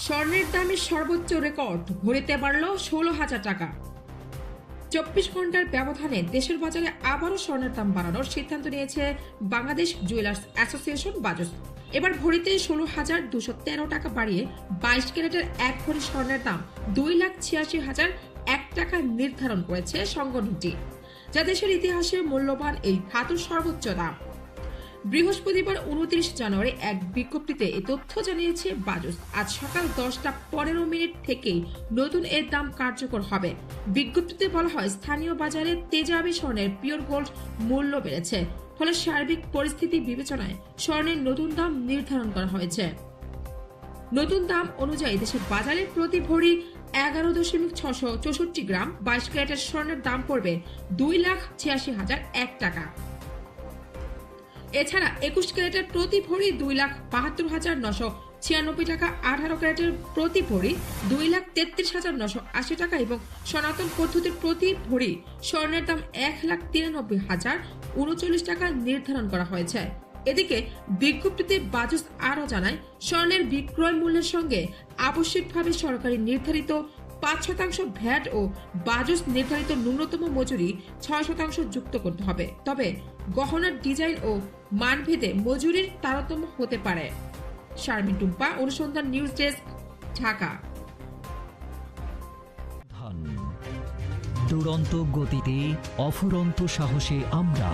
স্বর্ণের দামে সর্বোচ্চ রেকর্ড, ভরিতে বাড়ল 16,000 টাকা। 24 ঘন্টার ব্যবধানে দেশের বাজারে আবারও স্বর্ণের দাম বাড়ানোর সিদ্ধান্ত নিয়েছে বাংলাদেশ জুয়েলার্স অ্যাসোসিয়েশন বাজুস। এবার ভরিতে 16,213 টাকা বাড়িয়ে 22 ক্যারেটের 1 ভরি স্বর্ণের দাম 2,86,001 টাকা নির্ধারণ করেছে সংগঠনটি, যা দেশের ইতিহাসে মূল্যবান এই ধাতুর সর্বোচ্চ দাম। বৃহস্পতিবার 29 জানুয়ারি এক বিজ্ঞপ্তিতে এই তথ্য জানিয়েছে বাজুস। আজ সকাল 10:15 থেকেই নতুন এর দাম কার্যকর হবে। বিজ্ঞপ্তিতে বলা হয়, স্থানীয় বাজারে তেজাবি স্বর্ণের পিওর গোল্ড মূল্য বেড়েছে, ফলে সার্বিক পরিস্থিতি বিবেচনায় স্বর্ণের নতুন দাম নির্ধারণ করা হয়েছে। নতুন দাম অনুযায়ী দেশের বাজারে প্রতি ভরি 11.664 গ্রাম 22 ক্যারেটের স্বর্ণের দাম পড়বে 2,86,001 টাকা। এছাড়া 21 ক্যারেটের প্রতি ভরি 2,72,996 টাকা, 18 ক্যারেটের প্রতি ভরি 2,33,980 টাকা এবং সনাতন পদ্ধতির প্রতি ভরি স্বর্ণের দাম 1,93,039 টাকা নির্ধারণ করা হয়েছে। এদিকে বিজ্ঞপ্তিতে বাজুস আরও জানায়, স্বর্ণের বিক্রয় মূল্যের সঙ্গে আবশ্যিকভাবে সরকারি নির্ধারিত 5% ভ্যাট ও বাজুস নির্ধারিত ন্যূনতম মজুরি 6% যুক্ত করতে হবে। তবে গহনার ডিজাইন ও মানভেদে মজুরির তারতম্য হতে পারে। শারমিন টুম্পা, অনুসন্ধান নিউজ ডেস্ক, ঢাকা। দুরন্ত গতিতে অফুরন্ত সাহসে আমরা